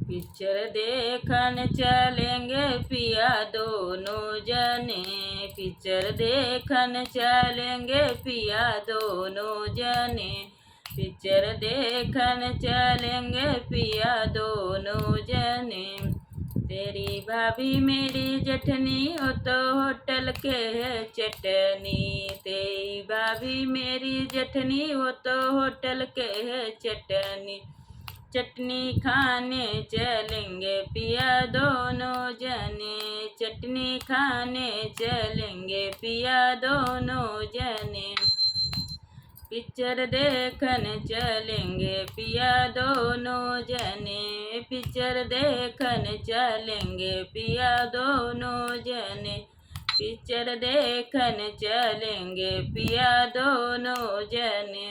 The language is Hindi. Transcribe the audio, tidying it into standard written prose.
पिक्चर देखन चलेंगे पिया दोनों जने। पिक्चर देखन चलेंगे पिया दोनों जने। पिक्चर देखन चलेंगे पिया दोनों जने। तेरी भाभी मेरी जेठनी हो तो होटल के है चटनी। तेरी भाभी मेरी जेठनी हो तो होटल के है चटनी। चटनी खाने चलेंगे पिया दोनों जने। चटनी खाने चलेंगे पिया दोनों जने। पिक्चर देखन चलेंगे पिया दोनों जने। पिक्चर देखन चलेंगे पिया दोनों जने। पिक्चर देखन चलेंगे पिया दोनों जने।